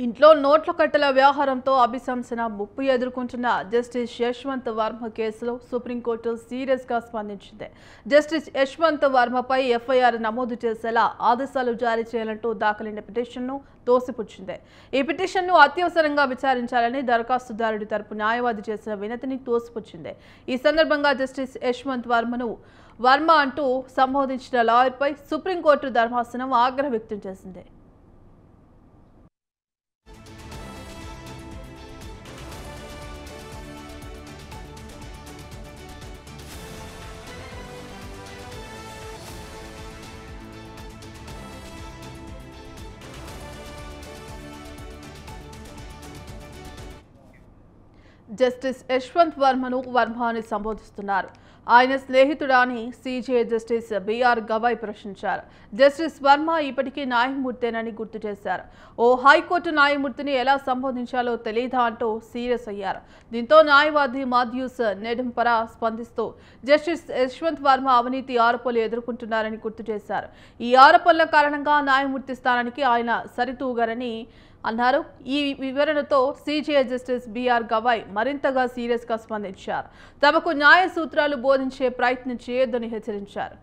ఇంట్లో నోట్ల కట్టల వ్యవహారంతో అభిశంసన ముప్పు ఎదుర్కొంటున్న జస్టిస్ యశ్వంత్ వర్మ కేసులో సుప్రీంకోర్టు సీరియస్గా స్పందించింది. జస్టిస్ యశ్వంత్ వర్మపై ఎఫ్ఐఆర్ నమోదు చేసేలా ఆదేశాలు జారీ చేయాలంటూ దాఖలైన పిటిషన్ను తోసిపుచ్చింది. ఈ పిటిషన్ను అత్యవసరంగా విచారించాలని దరఖాస్తుదారుడి తరపు న్యాయవాది చేసిన వినతిని తోసిపుచ్చింది. ఈ సందర్భంగా జస్టిస్ యశ్వంత్ వర్మ అంటూ సంబోధించిన లాయర్పై సుప్రీంకోర్టు ధర్మాసనం ఆగ్రహం వ్యక్తం చేసింది. జస్టిస్ యశ్వంత్ వర్మ అని సంబోధిస్తున్నారు. ఆయన స్నేహితుడా అని సీజే జస్టిస్ బిఆర్ గవాయ్ ప్రశ్నించారు. జస్టిస్ వర్మ ఇప్పటికీ న్యాయమూర్తేనని గుర్తు చేశారు. ఓ హైకోర్టు న్యాయమూర్తిని ఎలా సంబోధించాలో తెలీదా అంటూ సీరియస్ అయ్యారు. దీంతో న్యాయవాది మాథ్యూస్ నెడంపర స్పందిస్తూ జస్టిస్ యశ్వంత్ వర్మ అవినీతి ఆరోపణలు ఎదుర్కొంటున్నారని గుర్తు చేశారు. ఈ ఆరోపణల కారణంగా న్యాయమూర్తి స్థానానికి ఆయన సరితూగారని అన్నారు. ఈ వివరణతో సీజే జస్టిస్ బిఆర్ గవాయ్ మరింతగా సీరియస్గా స్పందించారు. తమకు న్యాయ సూత్రాలు బోధించే ప్రయత్నం చేయొద్దని హెచ్చరించారు.